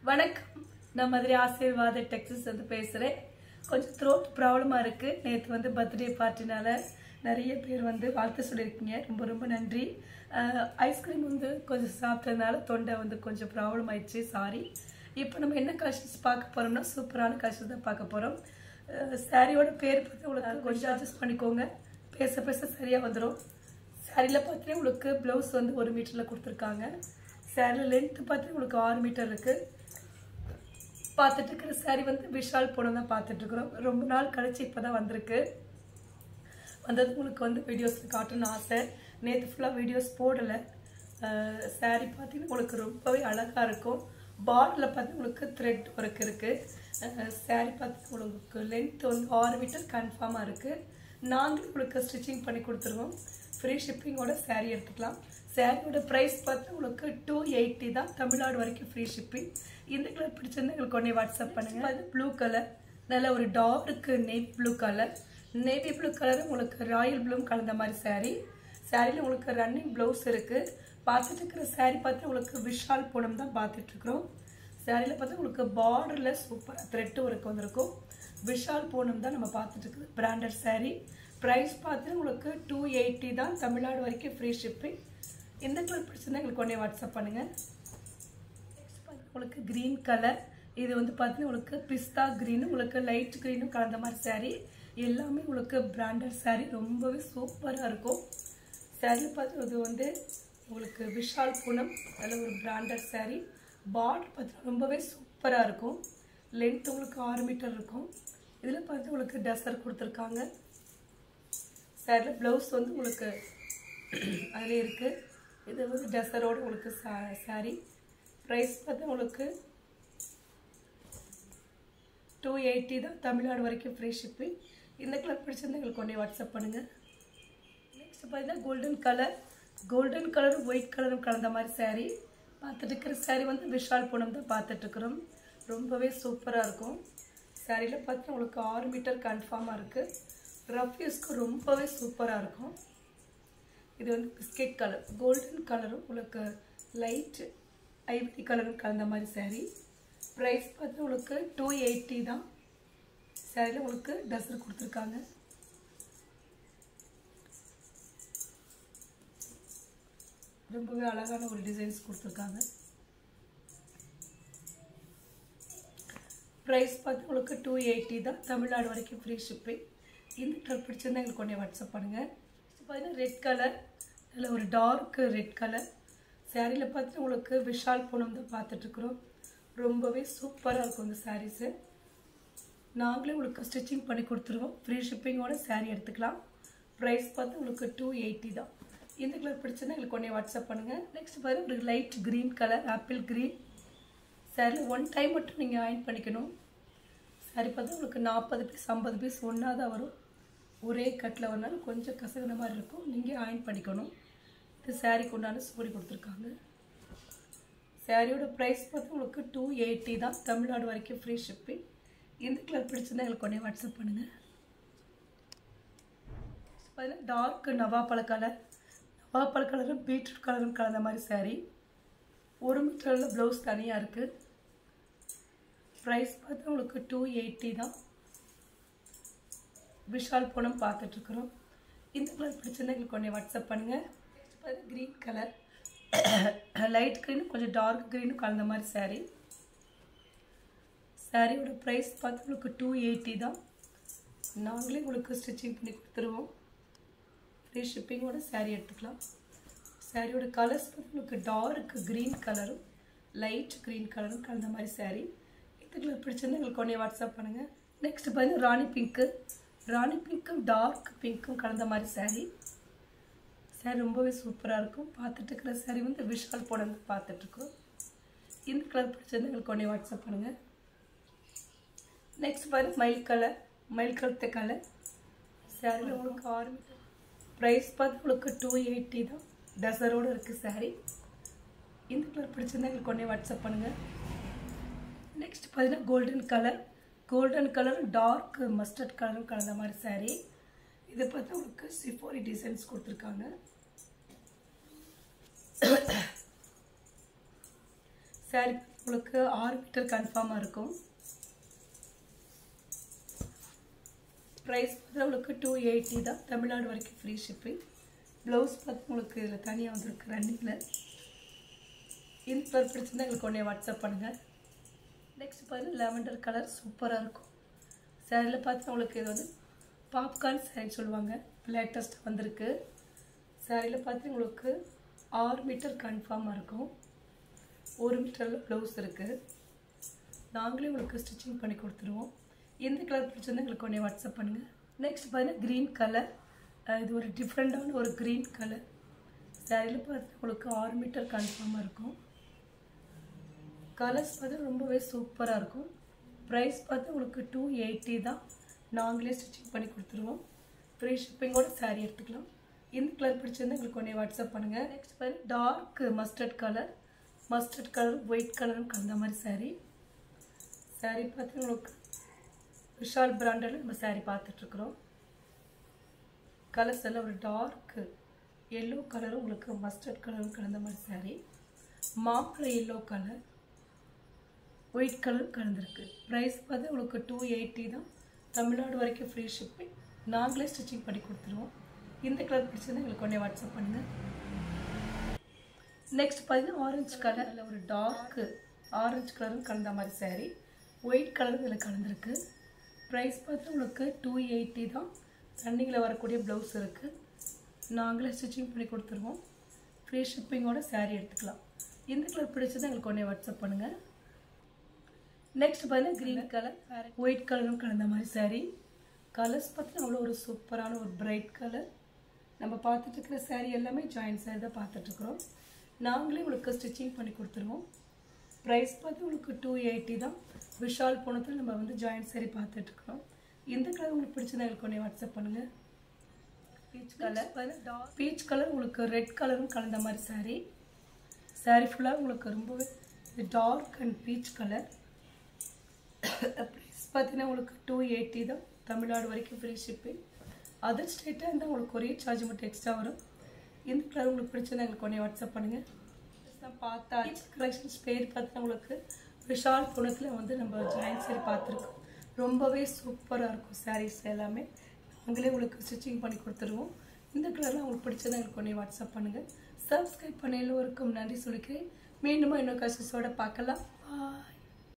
வணக்கம். நான் மதுரை ஆசீர்வாத டெக்ஸஸ் வந்து பேசுகிறேன். கொஞ்சம் த்ரோட் ப்ராப்ளமாக இருக்குது. நேற்று வந்து பர்த்டே பார்ட்டினால நிறைய பேர் வந்து வாழ்த்து சொல்லியிருக்கீங்க. ரொம்ப ரொம்ப நன்றி. ஐஸ்கிரீம் வந்து கொஞ்சம் சாப்பிட்டதுனால தொண்டை வந்து கொஞ்சம் ப்ராப்ளம் ஆயிடுச்சு. சாரி. இப்போ நம்ம என்ன கலெக்ஷன்ஸ் பார்க்க போகிறோம்னா சூப்பரான கலெக்ஷன் தான் பார்க்க போகிறோம். சாரியோட பேர் பார்த்து உங்களுக்கு கொஞ்சம் அட்ஜஸ்ட் பண்ணிக்கோங்க. பேச பேச சரியாக வந்துடும். சாரியில் பார்த்தீங்கன்னா உங்களுக்கு ப்ளவுஸ் வந்து 1 மீட்டரில் கொடுத்துருக்காங்க. சாரியில் லென்த்து பார்த்தீங்கன்னா உங்களுக்கு 6 மீட்டர் இருக்குது. பார்த்துட்டு இருக்கிற சாரி வந்து விஷால் போனோம் தான் பார்த்துட்ருக்குறோம். ரொம்ப நாள் கழிச்சு இப்போ தான் வந்திருக்கு. வந்தது உங்களுக்கு வந்து வீடியோஸில் காட்டணும்னு ஆசை. நேற்று ஃபுல்லாக வீடியோஸ் போடலை. சாரி பார்த்தீங்கன்னா உங்களுக்கு ரொம்பவே அழகாக இருக்கும். பார்டரில் பார்த்து உங்களுக்கு த்ரெட் ஒர்க் இருக்குது. சாரி பார்த்து உங்களுக்கு லென்த் வந்து 6 மீட்டர் கன்ஃபார்மாக இருக்குது. நாங்களும் உங்களுக்கு ஸ்டிச்சிங் பண்ணி கொடுத்துருவோம். ஃப்ரீ ஷிப்பிங்கோட சாரி எடுத்துக்கலாம். சாரியோட ப்ரைஸ் பார்த்து உங்களுக்கு 280 தான். தமிழ்நாடு வரைக்கும் ஃப்ரீ ஷிப்பிங். இந்த கலர் பிடிச்சிருந்தா எங்களுக்கு உடனே வாட்ஸ்அப் பண்ணுங்கள். அது ப்ளூ கலர், நல்ல ஒரு torque navy blue colour. Navy blue colour உங்களுக்கு ராயல் ப்ளூம் கலந்த மாதிரி சாரி. சாரியில் உங்களுக்கு ரன்னிங் ப்ளவுஸ் இருக்குது. பார்த்துட்டு இருக்கிற சாரி பார்த்து உங்களுக்கு விஷால் பூனம் தான் பார்த்துட்ருக்குறோம். சாரியில் பார்த்து உங்களுக்கு பார்டரில் சூப்பராக த்ரெட்டு ஒர்க் வந்திருக்கும். விஷால் பூனம் தான் நம்ம பார்த்துட்ருக்குது. Branded sorry. ப்ரைஸ் பார்த்து உங்களுக்கு 280 தான். தமிழ்நாடு வரைக்கும் ஃப்ரீ ஷிப்பிங். இந்த கலர் பிடிச்சிருந்தா எங்களுக்கு உடனே வாட்ஸ்அப் பண்ணுங்கள். நெக்ஸ்ட் பார்த்து உங்களுக்கு க்ரீன் கலர். இது வந்து பார்த்தீங்கன்னா உங்களுக்கு பிஸ்தா க்ரீனும் உங்களுக்கு லைட் க்ரீனும் கலந்த மாதிரி சாரீ. எல்லாமே உங்களுக்கு பிராண்டட் சாரீ. ரொம்பவே சூப்பராக இருக்கும். சாரியில் பார்த்து இது வந்து உங்களுக்கு விஷால் பூனம் நல்ல ஒரு பிராண்டட் சாரீ. பார்டர் பார்த்தீங்கன்னா ரொம்பவே சூப்பராக இருக்கும். லென்த் உங்களுக்கு 6 மீட்டர் இருக்கும். இதில் பார்த்து உங்களுக்கு டசர் கொடுத்துருக்காங்க. சாரியில் ப்ளவுஸ் வந்து உங்களுக்கு அதில் இருக்குது. இது வந்து டசரோடு உங்களுக்கு சாரி. ப்ரைஸ் பார்த்து உங்களுக்கு 280 தான். தமிழ்நாடு வரைக்கும் ஃப்ரீ ஷிப்பிங். இந்த கலர் பிடிச்சிருந்தா எங்களுக்கு ஒன்றே வாட்ஸ்அப் பண்ணுங்கள். நெக்ஸ்ட் பார்த்தீங்கன்னா கோல்டன் கலர். கோல்டன் கலரும் ஒயிட் கலரும் கலந்த மாதிரி சாரீ. பார்த்துட்டு இருக்கிற சாரீ வந்து விஷால் பூனம் தான் பார்த்துட்ருக்குறோம். ரொம்பவே சூப்பராக இருக்கும். சாரியில் பார்த்து உங்களுக்கு 6 மீட்டர் கன்ஃபார்மாக இருக்குது. ரஃப் யூஸ்க்கு ரொம்பவே சூப்பராக இருக்கும். இது வந்து பிஸ்கெட் கலர், கோல்டன் கலரும் உங்களுக்கு லைட் ஐவரி கலரும் கலந்த மாதிரி சாரீ. ப்ரைஸ் பார்த்து உங்களுக்கு 280 தான். சாரியில் உங்களுக்கு டசர் கொடுத்துருக்காங்க. ரொம்பவே அழகான ஒரு டிசைன்ஸ் கொடுத்துருக்காங்க. ப்ரைஸ் பார்த்து உங்களுக்கு 280 தான். தமிழ்நாடு வரைக்கும் ஃப்ரீ ஷிப்பிங். இந்த கலர் பிடிச்சிருந்தா எங்களுக்கு உடனே வாட்ஸ்அப் பண்ணுங்கள். பார்த்தீங்கன்னா ரெட் கலர், நல்ல ஒரு டார்க் ரெட் கலர். சாரியில் பார்த்து உங்களுக்கு விஷால் பூனம் தான் பார்த்துட்ருக்குறோம். ரொம்பவே சூப்பராக இருக்கும் இந்த சாரீஸு. நாங்களே உங்களுக்கு ஸ்டிச்சிங் பண்ணி கொடுத்துருவோம். ஃப்ரீ ஷிப்பிங்கோட சாரீ எடுத்துக்கலாம். ப்ரைஸ் பார்த்து உங்களுக்கு 280 தான். இந்த கலர் பிடிச்சிருந்தா எங்களுக்கு உடனே வாட்ஸ்அப் பண்ணுங்கள். நெக்ஸ்ட் பார்த்தீங்கன்னா ஒரு light green colour, apple green. சாரியில் 1 டைம் மட்டும் நீங்கள் அயர்ன் பண்ணிக்கணும். சாரி பார்த்து உங்களுக்கு 40 பீஸ் 50 பீஸ் ஒன்றா தான் வரும். ஒரே கட்டில் வரனாலும் கொஞ்சம் கசகுன மாதிரி இருக்கும். நீங்கள் அயர்ன் பண்ணிக்கணும். இது சாரீக்கு உண்டான சூடி கொடுத்துருக்காங்க. சாரியோட ப்ரைஸ் பார்த்து உங்களுக்கு 280 தான். தமிழ்நாடு வரைக்கும் ஃப்ரீ ஷிப்பிங். இந்த கலர் பிடிச்சிருந்தா எங்களுக்கு உடனே வாட்ஸ்அப் பண்ணுங்கள். பார்த்தீங்கன்னா டார்க் நவாப்பழ கலர். நவாப்பழ கலரும் பீட்ரூட் கலரும் கலந்த மாதிரி சாரீ. 1 மீட்டரில் ப்ளவுஸ் தனியாக இருக்குது. ப்ரைஸ் பார்த்து உங்களுக்கு 280 தான். விஷால் பூனம் பார்த்துட்ருக்குறோம். இந்த கலர் பிடிச்சிருந்தா எங்களுக்கு உடனே வாட்ஸ்அப் பண்ணுங்கள். நெக்ஸ்ட் பார்த்து க்ரீன் கலர், லைட் க்ரீனும் கொஞ்சம் டார்க் க்ரீனும் கலந்த மாதிரி சாரீ. சாரியோட ப்ரைஸ் பார்த்து உங்களுக்கு 280 தான். நாங்களே உங்களுக்கு ஸ்டிச்சிங் பண்ணி கொடுத்துருவோம். ஃப்ரீ ஷிப்பிங்கோட சாரீ எடுத்துக்கலாம். சாரியோட கலர்ஸ் பார்த்து உங்களுக்கு டார்க் க்ரீன் கலரும் லைட் க்ரீன் கலரும் கலந்த மாதிரி சாரீ. இந்த கலர் பிடிச்சிருந்தா எங்களுக்கு உடனே வாட்ஸ்அப் பண்ணுங்கள். நெக்ஸ்ட் பார்த்தீங்கன்னா ராணி பிங்க்கு. ராணி பிங்க்கும் டார்க் பிங்க்கும் கலந்த மாதிரி சாரீ. சாரீ ரொம்பவே சூப்பராக இருக்கும். பார்த்துட்டு இருக்கிற சாரீ வந்து விஷால் பூனம் பார்த்துட்ருக்கோம். இந்த கலர் பிடிச்சிருந்தா எங்களுக்கு உடனே வாட்ஸ்அப் பண்ணுங்கள். நெக்ஸ்ட் பாருங்கள் மயில் கலர், மயில் கலத்த கலர். சாரியில் உங்களுக்கு 6 மீட்டர். ப்ரைஸ் பார்த்து உங்களுக்கு 280 தான். டசரோடு இருக்குது சாரீ. இந்த கலர் பிடிச்சிருந்தா எங்களுக்கு உடனே வாட்ஸ்அப் பண்ணுங்கள். நெக்ஸ்ட் பார்த்தீங்கன்னா கோல்டன் கலர். கோல்டன் கலரும் டார்க் மஸ்டர்ட் கலரும் கலந்த மாதிரி சாரீ. இதை பார்த்தா உங்களுக்கு சிஃபோரி டிசைன்ஸ் கொடுத்துருக்காங்க. சாரி உங்களுக்கு 6 மீட்டர் கன்ஃபார்மாக இருக்கும். ப்ரைஸ் பார்த்து உங்களுக்கு 280 தான். தமிழ்நாடு வரைக்கும் ஃப்ரீ ஷிப்பிங். ப்ளவுஸ் பார்த்து உங்களுக்கு இதில் தனியாக வந்துருக்கு ரன்னிங்கில். இந்த கலர் பிடிச்சிருந்தா எங்களுக்கு உடனே வாட்ஸ்அப் பண்ணுங்கள். நெக்ஸ்ட் பாருங்கள் லாவெண்டர் கலர் சூப்பராக இருக்கும். சாரியில் பார்த்து உங்களுக்கு இது வந்து பாப்கார்ன் சாரி சொல்லுவாங்க, லேட்டஸ்ட்டாக வந்திருக்கு. சாரியில் பார்த்து உங்களுக்கு 6 மீட்டர் கன்ஃபார்மாக இருக்கும். 1 மீட்டரில் ப்ளவுஸ் இருக்குது. நாங்களே உங்களுக்கு ஸ்டிச்சிங் பண்ணி கொடுத்துருவோம். இந்த கலர் பிடிச்சிருந்தா எங்களுக்கு உடனே வாட்ஸ்அப் பண்ணுங்கள். நெக்ஸ்ட் பாருங்கள் க்ரீன் கலர். இது ஒரு டிஃப்ரெண்ட்டான ஒரு க்ரீன் கலர். சாரியில் பார்த்து உங்களுக்கு 6 மீட்டர் கன்ஃபார்மாக இருக்கும். கலர்ஸ் பார்த்து ரொம்பவே சூப்பராக இருக்கும். ப்ரைஸ் பார்த்து உங்களுக்கு 280 தான். நாங்களே ஸ்டிச்சிங் பண்ணி கொடுத்துருவோம். ஃப்ரீ ஷிப்பிங்கோட சாரீ எடுத்துக்கலாம். இந்த கலர் பிடிச்சிருந்தா எங்களுக்கு உடனே வாட்ஸ்அப் பண்ணுங்கள். நெக்ஸ்ட் பாருங்கள் dark mustard colour. Mustard colour white கலரும் கலந்த மாதிரி சாரீ. சாரீ பார்த்து உங்களுக்கு விஷால் பிராண்டில் நம்ம சாரீ பார்த்துட்ருக்குறோம். கலர்ஸ் எல்லாம் ஒரு டார்க்கு எல்லோ கலரும் உங்களுக்கு மஸ்டர்ட் கலரும் கலந்த மாதிரி சாரீ. மாம்பழ எல்லோ கலர் ஒயிட் கலர் கலந்துருக்கு. ப்ரைஸ் பார்த்து உங்களுக்கு 280 தான். தமிழ்நாடு வரைக்கும் ஃப்ரீ ஷிப்பிங். நாங்களே ஸ்டிச்சிங் பண்ணி கொடுத்துருவோம். இந்த கலர் பிடிச்சதுன்னா எங்களுக்கு உடனே வாட்ஸ்அப் பண்ணுங்கள். நெக்ஸ்ட் பார்த்தீங்கன்னா ஆரஞ்சு கலர். அதில் ஒரு டார்க்கு ஆரஞ்சு கலரும் கலந்த மாதிரி சாரீ. ஒயிட் கலரும் இதில் கலந்துருக்கு. ப்ரைஸ் பார்த்து உங்களுக்கு 280 தான். ரன்னிங்கில் வரக்கூடிய ப்ளவுஸ் இருக்குது. நாங்களே ஸ்டிச்சிங் பண்ணி கொடுத்துருவோம். ஃப்ரீ ஷிப்பிங்கோட சாரீ எடுத்துக்கலாம். இந்த கலர் பிடிச்சது எங்களுக்கு உடனே வாட்ஸ்அப் பண்ணுங்கள். நெக்ஸ்ட் பார்த்தீங்கன்னா க்ரீன் கலர் ஒயிட் கலரும் கலந்த மாதிரி சாரீ. கலர்ஸ் பார்த்தீங்கன்னா அவ்வளோ ஒரு சூப்பரான ஒரு பிரைட் கலர். நம்ம பார்த்துட்டு இருக்கிற சாரீ எல்லாமே ஜாயின் சாரீ தான் பார்த்துட்ருக்குறோம். நாங்களே உங்களுக்கு ஸ்டிச்சிங் பண்ணி கொடுத்துருவோம். ப்ரைஸ் பார்த்து உங்களுக்கு 280 தான். விஷால் போனதில் நம்ம வந்து ஜாயின்ட் சாரீ பார்த்துட்ருக்குறோம். இந்த கலர் உங்களுக்கு பிடிச்சதா எங்களுக்கு உடனே வாட்ஸ்அப் பண்ணுங்கள். பீச் கலர் பீச் கலர் உங்களுக்கு ரெட் கலரும் கலந்த மாதிரி சாரீ. சாரீ ஃபுல்லாக உங்களுக்கு ரொம்பவே dark and peach colour. Price பார்த்தீங்கன்னா உங்களுக்கு 280 தான். தமிழ்நாடு வரைக்கும் ஃப்ரீ ஷிப்பிங். அதர் ஸ்டேட்டாக இருந்தால் உங்களுக்கு ஒரே சார்ஜ் மட்டும் எக்ஸ்ட்ரா வரும். இந்த கலர் உங்களுக்கு பிடிச்சதா எங்களுக்கு உடனே வாட்ஸ்அப் பண்ணுங்கள். பார்த்தா கலெக்ஷன்ஸ் பேர் பார்த்தா உங்களுக்கு விஷால் புனத்தில் வந்து நம்ம ஜாயின் சாரீ பார்த்துருக்கோம். ரொம்பவே சூப்பராக இருக்கும் சாரீஸ் எல்லாமே. நாங்களே உங்களுக்கு ஸ்டிச்சிங் பண்ணி கொடுத்துருவோம். இந்த கலர்லாம் உங்களுக்கு பிடிச்சதா எங்களுக்கு உடனே வாட்ஸ்அப் பண்ணுங்கள். சப்ஸ்கிரைப் பண்ண எல்லோருக்கும் நன்றி சொல்லிக்கிறேன். மீண்டும் இன்னொரு கஷ்டத்தோடு பார்க்கலாம். பாய்.